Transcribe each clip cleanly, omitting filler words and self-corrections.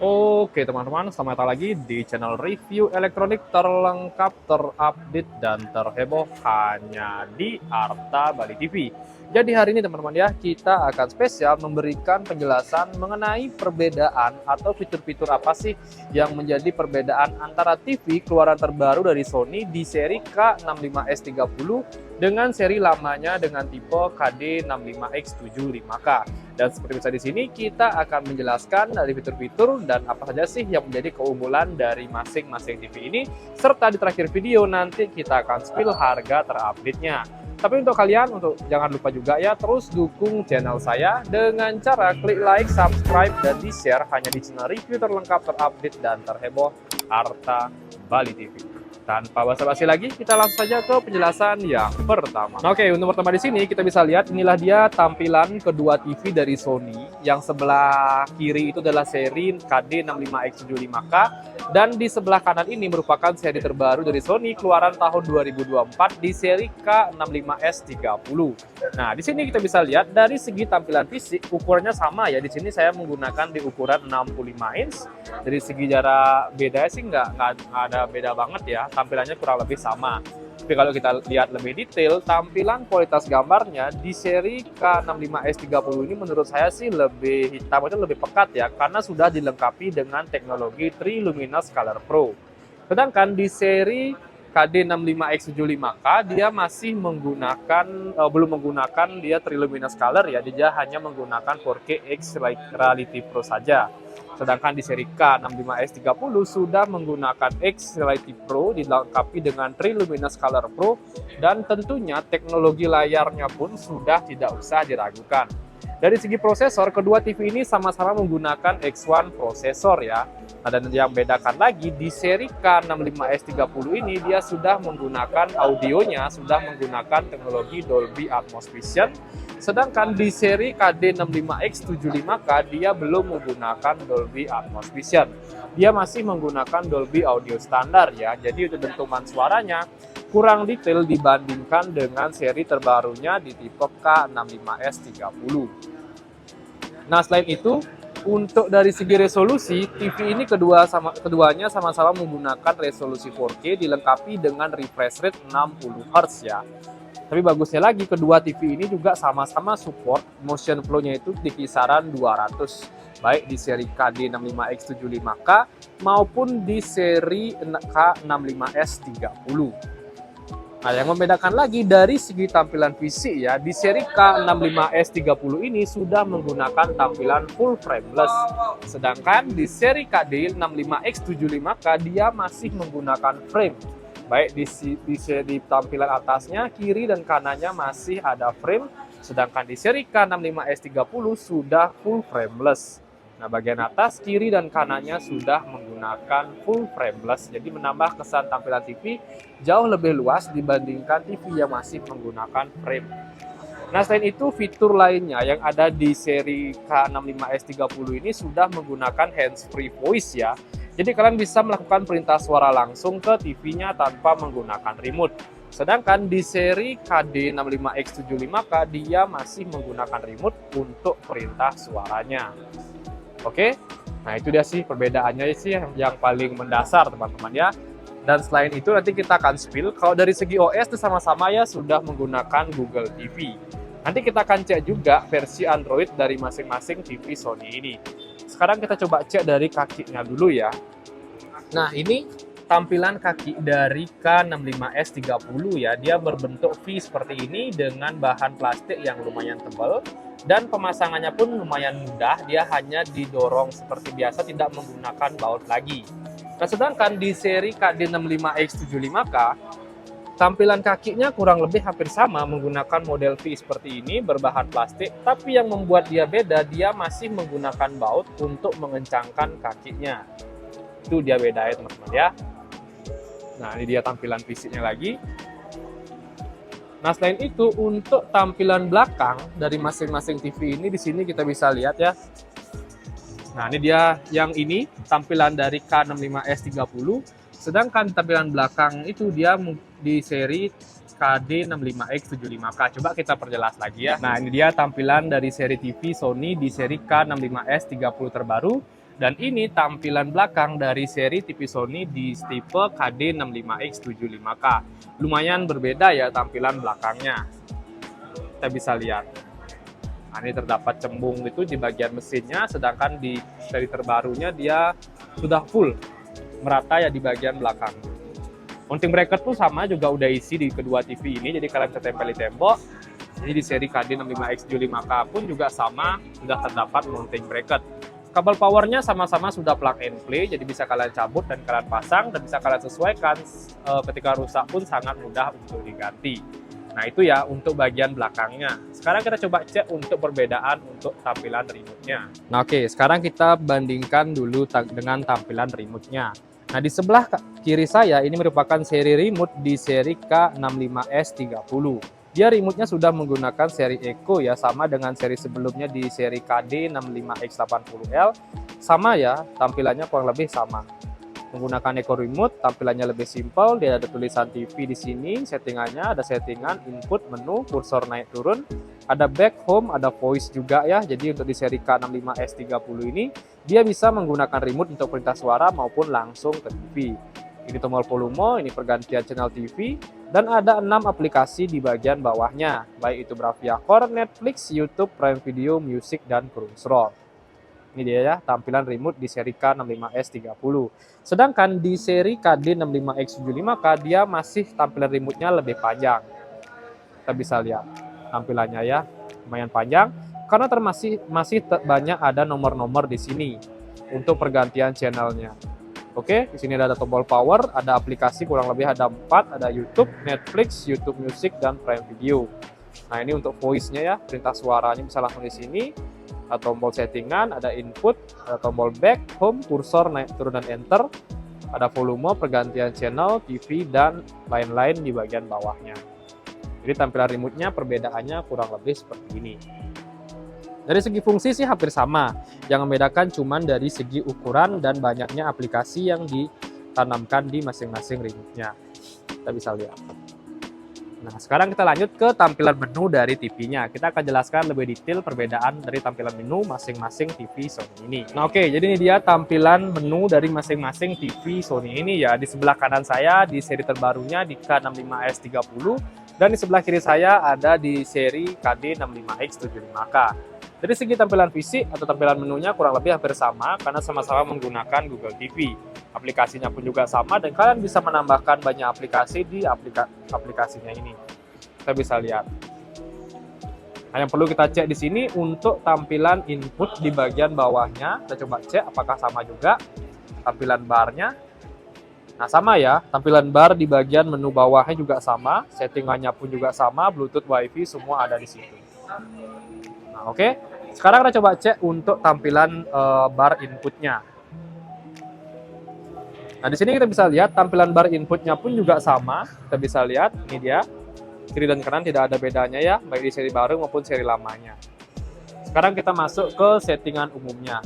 Oke teman-teman, selamat datang lagi di channel review elektronik terlengkap, terupdate, dan terheboh hanya di Arta Bali TV. Jadi hari ini teman-teman ya, kita akan spesial memberikan penjelasan mengenai perbedaan atau fitur-fitur apa sih yang menjadi perbedaan antara TV keluaran terbaru dari Sony di seri K65S30 dengan seri lamanya dengan tipe KD65X75K. Dan seperti bisa di sini, kita akan menjelaskan dari fitur-fitur dan apa saja sih yang menjadi keunggulan dari masing-masing TV ini, serta di terakhir video nanti kita akan spill harga terupdate-nya. Tapi untuk kalian, jangan lupa juga ya, terus dukung channel saya dengan cara klik like, subscribe, dan di-share hanya di channel review terlengkap, terupdate, dan terheboh Arta Bali TV. Tanpa basa-basi lagi, kita langsung saja ke penjelasan yang pertama. Oke, untuk pertama di sini kita bisa lihat inilah dia tampilan kedua TV dari Sony. Yang sebelah kiri itu adalah seri KD65X75K dan di sebelah kanan ini merupakan seri terbaru dari Sony keluaran tahun 2024 di seri K65S30. Nah, di sini kita bisa lihat dari segi tampilan fisik ukurannya sama ya. Di sini saya menggunakan di ukuran 65 inch. Dari segi jarak bedanya sih nggak ada beda banget ya. Tampilannya kurang lebih sama. Tapi kalau kita lihat lebih detail, tampilan kualitas gambarnya di seri K65S30 ini menurut saya sih lebih hitam, itu lebih pekat ya, karena sudah dilengkapi dengan teknologi Triluminous Color Pro. Sedangkan di seri KD65X75K dia masih menggunakan belum menggunakan dia Triluminous Color ya, dia hanya menggunakan 4K X Reality Pro saja. Sedangkan di seri K65S30 sudah menggunakan X Reality Pro dilengkapi dengan Triluminous Color Pro dan tentunya teknologi layarnya pun sudah tidak usah diragukan. Dari segi prosesor, kedua TV ini sama-sama menggunakan X1 prosesor ya. Nah, dan yang bedakan lagi di seri K65S30 ini dia sudah menggunakan audionya, sudah menggunakan teknologi Dolby Atmos Vision. Sedangkan di seri KD65X75K dia belum menggunakan Dolby Atmos Vision. Dia masih menggunakan Dolby Audio standar ya. Jadi untuk dentuman suaranya kurang detail dibandingkan dengan seri terbarunya di tipe K65S30. Nah, selain itu, untuk dari segi resolusi, TV ini keduanya sama-sama menggunakan resolusi 4K dilengkapi dengan refresh rate 60 Hz ya. Tapi bagusnya lagi, kedua TV ini juga sama-sama support motion flow-nya itu di kisaran 200, baik di seri KD65X75K maupun di seri K65S30. Nah, yang membedakan lagi dari segi tampilan fisik ya, di seri K65S30 ini sudah menggunakan tampilan full frameless. Sedangkan di seri KD65X75K dia masih menggunakan frame. Baik di tampilan atasnya, kiri dan kanannya masih ada frame. Sedangkan di seri K65S30 sudah full frameless. Nah, bagian atas, kiri, dan kanannya sudah menggunakan full frameless. Jadi menambah kesan tampilan TV jauh lebih luas dibandingkan TV yang masih menggunakan frame. Nah, selain itu fitur lainnya yang ada di seri K65S30 ini sudah menggunakan hands-free voice ya. Jadi kalian bisa melakukan perintah suara langsung ke TV-nya tanpa menggunakan remote. Sedangkan di seri KD65X75K dia masih menggunakan remote untuk perintah suaranya. Oke, nah itu dia sih perbedaannya sih yang paling mendasar teman-teman ya. Dan selain itu nanti kita akan spill, kalau dari segi OS itu sama-sama ya sudah menggunakan Google TV. Nanti kita akan cek juga versi Android dari masing-masing TV Sony ini. Sekarang kita coba cek dari kakinya dulu ya. Nah, ini tampilan kaki dari K65S30 ya. Dia berbentuk V seperti ini dengan bahan plastik yang lumayan tebal. Dan pemasangannya pun lumayan mudah, dia hanya didorong seperti biasa, tidak menggunakan baut lagi. Nah, sedangkan di seri KD65X75K, tampilan kakinya kurang lebih hampir sama, menggunakan model V seperti ini, berbahan plastik, tapi yang membuat dia beda, dia masih menggunakan baut untuk mengencangkan kakinya. Itu dia beda ya teman-teman ya. Nah, ini dia tampilan fisiknya lagi. Nah, selain itu untuk tampilan belakang dari masing-masing TV ini di sini kita bisa lihat ya. Nah, ini dia yang ini tampilan dari K65S30. Sedangkan tampilan belakang itu dia di seri KD65X75K. Coba kita perjelas lagi ya. Nah, ini dia tampilan dari seri TV Sony di seri K65S30 terbaru. Dan ini tampilan belakang dari seri TV Sony di tipe KD65X75K. Lumayan berbeda ya tampilan belakangnya. Kita bisa lihat. Nah, ini terdapat cembung itu di bagian mesinnya, sedangkan di seri terbarunya dia sudah full merata ya di bagian belakang. Mounting bracket pun sama, juga udah isi di kedua TV ini, jadi kalian bisa tempel di tembok. Ini di seri KD65X75K pun juga sama, sudah terdapat mounting bracket. Kabel powernya sama-sama sudah plug and play, jadi bisa kalian cabut dan kalian pasang, dan bisa kalian sesuaikan ketika rusak pun sangat mudah untuk diganti. Nah itu ya untuk bagian belakangnya. Sekarang kita coba cek untuk perbedaan untuk tampilan remote-nya. Nah oke, sekarang kita bandingkan dulu dengan tampilan remote-nya. Nah di sebelah kiri saya ini merupakan seri remote di seri K65S30. Dia remote-nya sudah menggunakan seri Eco ya, sama dengan seri sebelumnya di seri KD65X80L. Sama ya, tampilannya kurang lebih sama. Menggunakan Eco remote, tampilannya lebih simpel. Dia ada tulisan TV di sini, settingannya ada settingan, input, menu, kursor naik turun, ada back, home, ada voice juga ya. Jadi untuk di seri K65S30 ini, dia bisa menggunakan remote untuk perintah suara maupun langsung ke TV. Ini tombol volume, ini pergantian channel TV, dan ada 6 aplikasi di bagian bawahnya, baik itu Bravia Core, Netflix, YouTube, Prime Video, Music, dan Crunchyroll. Ini dia ya, tampilan remote di seri K65S30. Sedangkan di seri KD65X75K, dia masih tampilan remote-nya lebih panjang. Kita bisa lihat tampilannya ya, lumayan panjang, karena masih banyak ada nomor-nomor di sini untuk pergantian channelnya. Oke, di sini ada tombol power, ada aplikasi kurang lebih ada 4, ada YouTube, Netflix, YouTube Music, dan Prime Video. Nah, ini untuk voice-nya ya, perintah suaranya bisa langsung di sini. Ada tombol settingan, ada input, ada tombol back, home, kursor naik turun dan enter. Ada volume, pergantian channel, TV, dan lain-lain di bagian bawahnya. Jadi tampilan remote-nya perbedaannya kurang lebih seperti ini. Dari segi fungsi sih hampir sama, yang membedakan cuman dari segi ukuran dan banyaknya aplikasi yang ditanamkan di masing-masing remote-nya. Kita bisa lihat. Nah, sekarang kita lanjut ke tampilan menu dari TV-nya. Kita akan jelaskan lebih detail perbedaan dari tampilan menu masing-masing TV Sony ini. Nah, oke, jadi ini dia tampilan menu dari masing-masing TV Sony ini ya. Di sebelah kanan saya di seri terbarunya di K65S30, dan di sebelah kiri saya ada di seri KD65X75K. Dari segi tampilan fisik atau tampilan menunya kurang lebih hampir sama karena sama-sama menggunakan Google TV. Aplikasinya pun juga sama dan kalian bisa menambahkan banyak aplikasi di aplikasinya ini. Kita bisa lihat. Nah, yang perlu kita cek di sini untuk tampilan input di bagian bawahnya. Kita coba cek apakah sama juga tampilan barnya. Nah, sama ya, tampilan bar di bagian menu bawahnya juga sama, settingannya pun juga sama, Bluetooth, WiFi semua ada di situ. Nah, oke. Sekarang kita coba cek untuk tampilan bar inputnya. Nah, di sini kita bisa lihat tampilan bar inputnya pun juga sama. Kita bisa lihat, ini dia. Kiri dan kanan tidak ada bedanya ya, baik di seri baru maupun seri lamanya. Sekarang kita masuk ke settingan umumnya.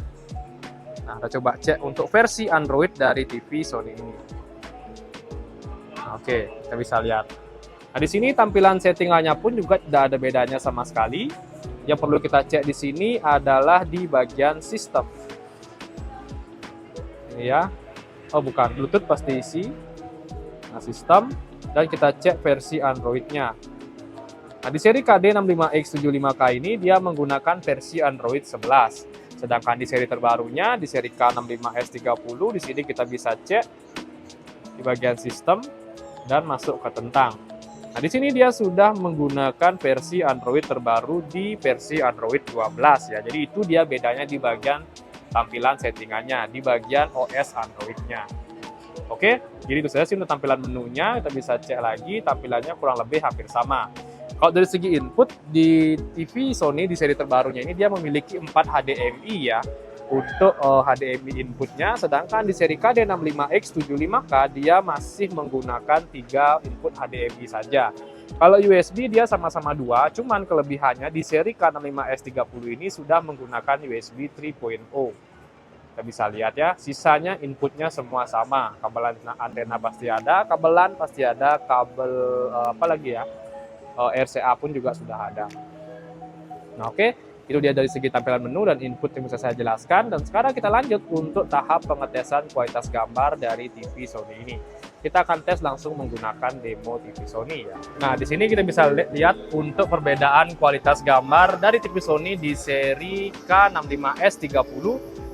Nah, kita coba cek untuk versi Android dari TV Sony ini. Nah, oke, kita bisa lihat. Nah, di sini tampilan settingannya pun juga tidak ada bedanya sama sekali. Yang perlu kita cek di sini adalah di bagian sistem. Ini ya. Oh, bukan, Bluetooth pasti isi. Nah, sistem, dan kita cek versi Android-nya. Nah, di seri KD65X75K ini dia menggunakan versi Android 11. Sedangkan di seri terbarunya, di seri K65S30, di sini kita bisa cek di bagian sistem dan masuk ke tentang. Nah, di sini dia sudah menggunakan versi Android terbaru di versi Android 12 ya. Jadi itu dia bedanya di bagian tampilan settingannya, di bagian OS Android-nya. Oke, jadi itu saja sih untuk tampilan menunya. Kita bisa cek lagi, tampilannya kurang lebih hampir sama. Kalau dari segi input, di TV Sony di seri terbarunya ini dia memiliki 4 HDMI ya untuk HDMI inputnya, sedangkan di seri KD65X75K dia masih menggunakan 3 input HDMI saja. Kalau USB dia sama-sama 2, cuman kelebihannya di seri K65S30 ini sudah menggunakan USB 3.0. Kita bisa lihat ya, sisanya inputnya semua sama. Kabel antena pasti ada, kabel LAN pasti ada, kabel apa lagi ya, RCA pun juga sudah ada. Nah, oke. Itu dia dari segi tampilan menu dan input yang bisa saya jelaskan. Dan sekarang kita lanjut untuk tahap pengetesan kualitas gambar dari TV Sony ini. Kita akan tes langsung menggunakan demo TV Sony ya. Nah, di sini kita bisa lihat untuk perbedaan kualitas gambar dari TV Sony di seri K65S30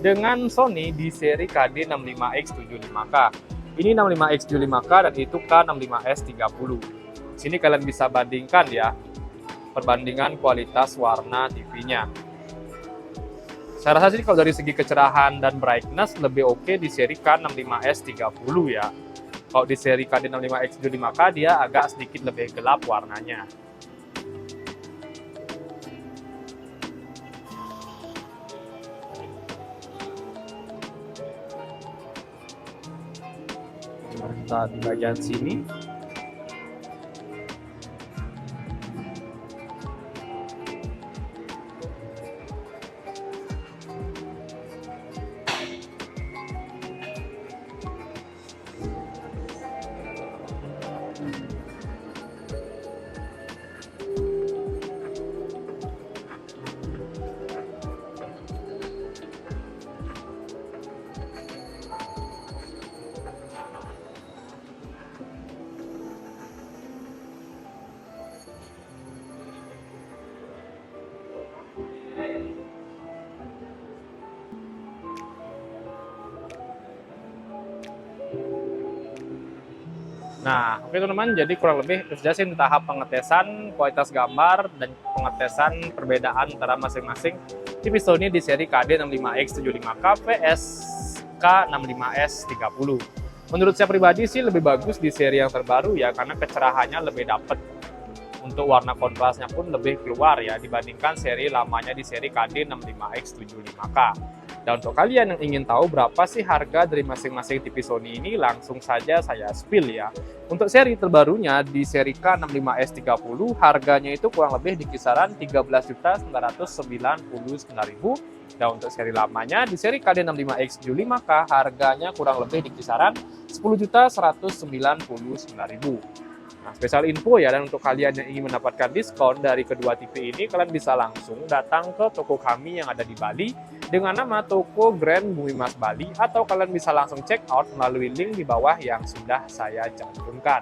dengan Sony di seri KD65X75K. Ini 65X75K dan itu K65S30. Di sini kalian bisa bandingkan ya, perbandingan kualitas warna TV-nya. Saya rasa sih kalau dari segi kecerahan dan brightness lebih oke di seri K65S30 ya. Kalau di seri KD65X75K dia agak sedikit lebih gelap warnanya. Kita di bagian sini. Nah, oke teman-teman, jadi kurang lebih jelasin tahap pengetesan kualitas gambar dan pengetesan perbedaan antara masing-masing TV Sony di seri KD65X75K vs K65S30. Menurut saya pribadi sih lebih bagus di seri yang terbaru ya, karena kecerahannya lebih dapet. Untuk warna kontrasnya pun lebih keluar ya dibandingkan seri lamanya di seri KD65X75K. Dan untuk kalian yang ingin tahu berapa sih harga dari masing-masing TV Sony ini, langsung saja saya spill ya. Untuk seri terbarunya di seri K65S30 harganya itu kurang lebih di kisaran 13.999.000. Dan untuk seri lamanya di seri KD65X75K harganya kurang lebih di kisaran 10.199.000. Nah, spesial info ya, dan untuk kalian yang ingin mendapatkan diskon dari kedua TV ini, kalian bisa langsung datang ke toko kami yang ada di Bali dengan nama Toko Grand Bumi Mas Bali, atau kalian bisa langsung check out melalui link di bawah yang sudah saya cantumkan.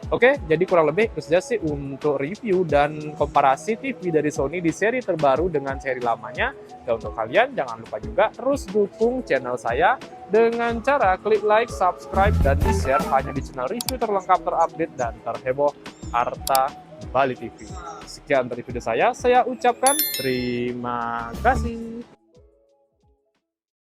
Oke, jadi kurang lebih itu saja sih untuk review dan komparasi TV dari Sony di seri terbaru dengan seri lamanya. Dan untuk kalian jangan lupa juga terus dukung channel saya dengan cara klik like, subscribe, dan di-share hanya di channel review terlengkap, terupdate, dan terheboh Arta Bali TV. Sekian dari video saya ucapkan terima kasih.